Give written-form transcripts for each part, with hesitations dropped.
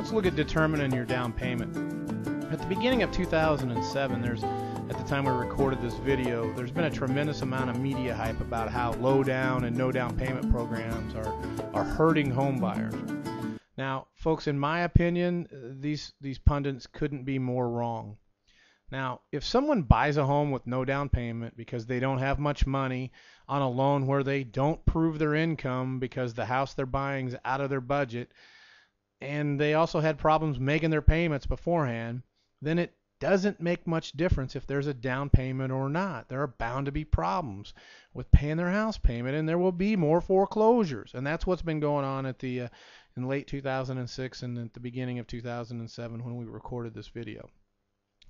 Let's look at determining your down payment. At the beginning of 2007, at the time we recorded this video, there's been a tremendous amount of media hype about how low down and no down payment programs are hurting home buyers. Now, folks, in my opinion, these pundits couldn't be more wrong. Now, if someone buys a home with no down payment because they don't have much money on a loan where they don't prove their income because the house they're buying is out of their budget, and they also had problems making their payments beforehand, then it doesn't make much difference if there's a down payment or not. There are bound to be problems with paying their house payment, and there will be more foreclosures. And that's what's been going on in late 2006 and at the beginning of 2007 when we recorded this video.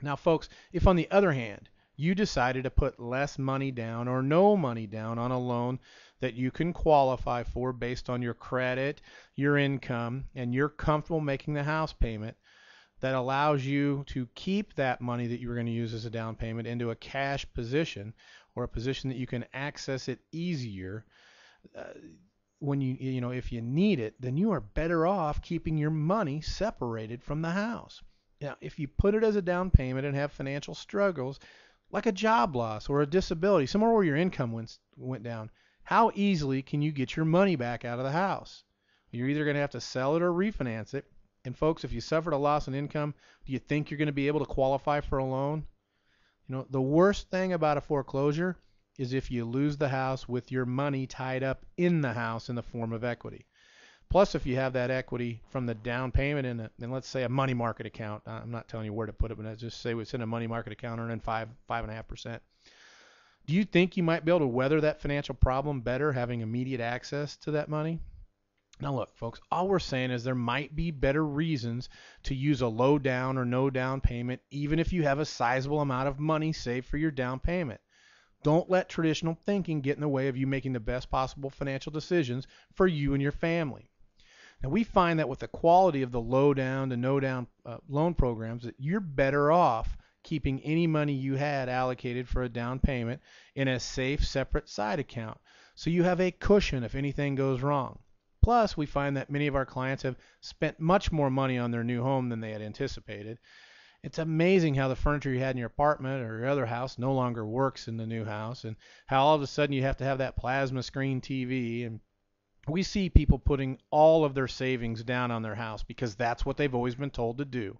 Now, folks, if on the other hand, you decided to put less money down or no money down on a loan that you can qualify for based on your credit, your income, and you're comfortable making the house payment, that allows you to keep that money that you were going to use as a down payment into a cash position or a position that you can access it easier when if you need it, then you are better off keeping your money separated from the house. Now, if you put it as a down payment and have financial struggles, like a job loss or a disability, somewhere where your income went down, how easily can you get your money back out of the house? You're either going to have to sell it or refinance it. And folks, if you suffered a loss in income, do you think you're going to be able to qualify for a loan? The worst thing about a foreclosure is if you lose the house with your money tied up in the house in the form of equity. Plus, if you have that equity from the down payment in let's say a money market account, I'm not telling you where to put it, but I just say it's in a money market account earning 5.5%. Do you think you might be able to weather that financial problem better having immediate access to that money? Now look, folks, all we're saying is there might be better reasons to use a low down or no down payment even if you have a sizable amount of money saved for your down payment. Don't let traditional thinking get in the way of you making the best possible financial decisions for you and your family. Now we find that with the quality of the low down to no down loan programs that you're better off keeping any money you had allocated for a down payment in a safe separate side account so you have a cushion if anything goes wrong. Plus, we find that many of our clients have spent much more money on their new home than they had anticipated. It's amazing how the furniture you had in your apartment or your other house no longer works in the new house, and how all of a sudden you have to have that plasma screen TV. And we see people putting all of their savings down on their house because that's what they've always been told to do.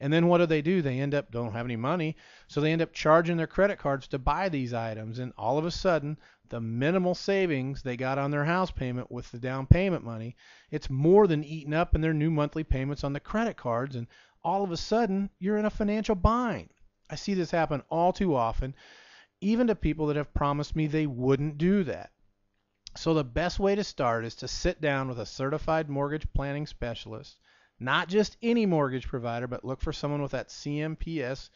And then what do? They don't have any money, so they end up charging their credit cards to buy these items, and all of a sudden the minimal savings they got on their house payment with the down payment money, it's more than eaten up in their new monthly payments on the credit cards, and all of a sudden you're in a financial bind. I see this happen all too often, even to people that have promised me they wouldn't do that. So the best way to start is to sit down with a certified mortgage planning specialist, not just any mortgage provider, but look for someone with that CMPS,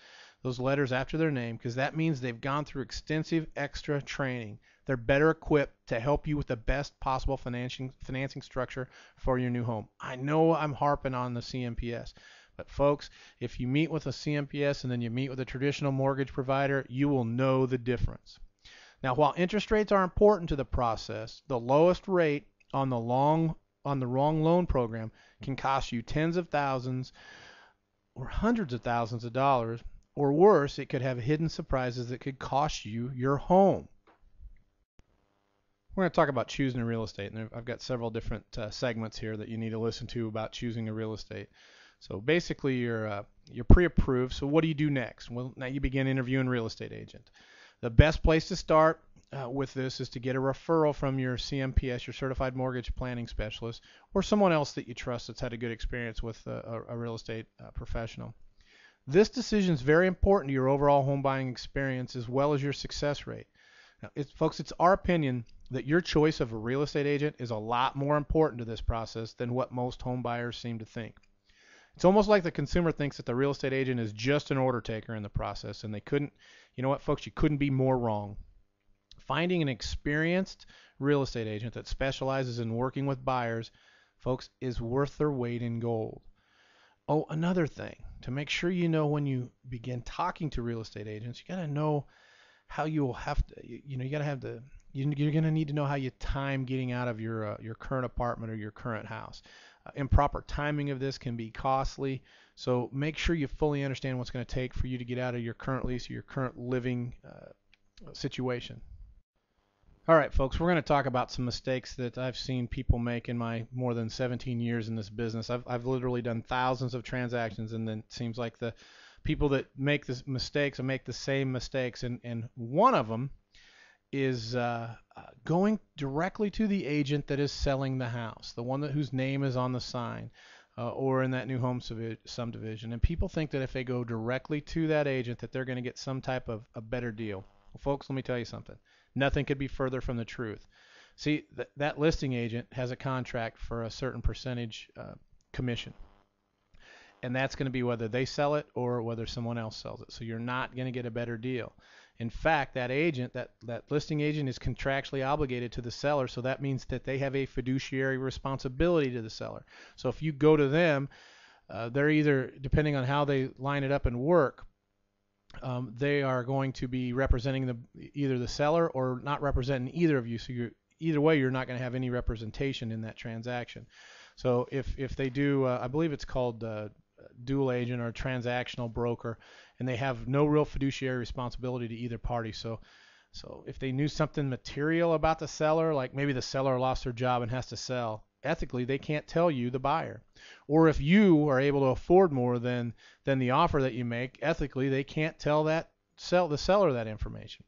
those letters after their name, because that means they've gone through extensive extra training. They're better equipped to help you with the best possible financing structure for your new home. I know I'm harping on the CMPS, but folks, if you meet with a CMPS and then you meet with a traditional mortgage provider, you will know the difference. Now, while interest rates are important to the process, the lowest rate on the wrong loan program can cost you tens of thousands or hundreds of thousands of dollars, or worse, it could have hidden surprises that could cost you your home. We're going to talk about choosing a real estate, and I've got several different segments here that you need to listen to about choosing a real estate. So basically, you're pre-approved. So what do you do next? Well, now you begin interviewing a real estate agent. The best place to start with this is to get a referral from your CMPS, your certified mortgage planning specialist, or someone else that you trust that's had a good experience with a real estate professional. This decision is very important to your overall home buying experience as well as your success rate. Now, folks, it's our opinion that your choice of a real estate agent is a lot more important to this process than what most home buyers seem to think. It's almost like the consumer thinks that the real estate agent is just an order taker in the process, and you know what, folks, you couldn't be more wrong. Finding an experienced real estate agent that specializes in working with buyers, folks, is worth their weight in gold. Oh, another thing, to make sure you know when you begin talking to real estate agents, you got to know how you'll have to, you're going to need to know how you time getting out of your current apartment or your current house. Improper timing of this can be costly. So make sure you fully understand what's going to take for you to get out of your current lease or your current living situation. All right, folks, we're going to talk about some mistakes that I've seen people make in my more than 17 years in this business. I've literally done thousands of transactions, and then it seems like the people that make the mistakes make the same mistakes. And one of them is going directly to the agent that is selling the house, the one whose name is on the sign or in that new home subdivision. And people think that if they go directly to that agent that they're going to get some type of a better deal. Well, folks, let me tell you something. Nothing could be further from the truth. See, that listing agent has a contract for a certain percentage commission. And that's going to be whether they sell it or whether someone else sells it. So you're not going to get a better deal. In fact, that agent, that listing agent is contractually obligated to the seller, so that means that they have a fiduciary responsibility to the seller. So if you go to them, they're either, depending on how they line it up and work, they are going to be representing either the seller or not representing either of you. So either way, you're not going to have any representation in that transaction. So if they do, I believe it's called dual agent or transactional broker, and they have no real fiduciary responsibility to either party. So if they knew something material about the seller, like maybe the seller lost their job and has to sell, ethically they can't tell you, the buyer. Or if you are able to afford more than the offer that you make, ethically they can't tell the seller that information.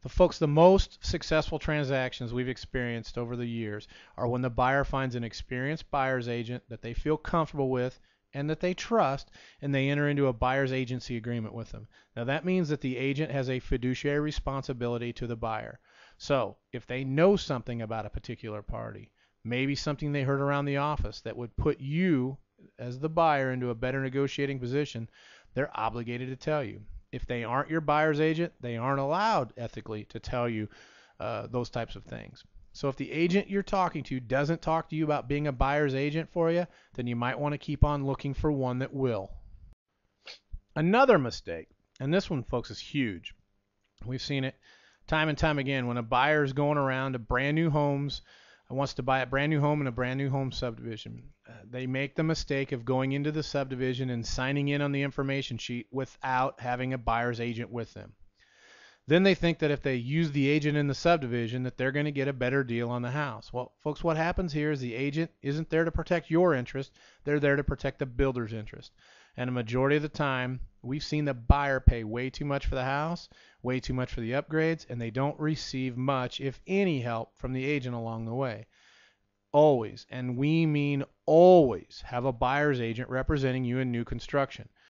Folks, the most successful transactions we've experienced over the years are when the buyer finds an experienced buyer's agent that they feel comfortable with and that they trust, and they enter into a buyer's agency agreement with them. Now that means that the agent has a fiduciary responsibility to the buyer. So if they know something about a particular party, maybe something they heard around the office that would put you as the buyer into a better negotiating position, they're obligated to tell you. If they aren't your buyer's agent, they aren't allowed ethically to tell you those types of things. So if the agent you're talking to doesn't talk to you about being a buyer's agent for you, then you might want to keep on looking for one that will. Another mistake, and this one, folks, is huge. We've seen it time and time again when a buyer is going around to brand new homes, wants to buy a brand new home in a brand new home subdivision. They make the mistake of going into the subdivision and signing in on the information sheet without having a buyer's agent with them. Then they think that if they use the agent in the subdivision that they're going to get a better deal on the house. Well, folks, what happens here is the agent isn't there to protect your interest. They're there to protect the builder's interest. And a majority of the time, we've seen the buyer pay way too much for the house, way too much for the upgrades, and they don't receive much, if any, help from the agent along the way. Always, and we mean always, have a buyer's agent representing you in new construction.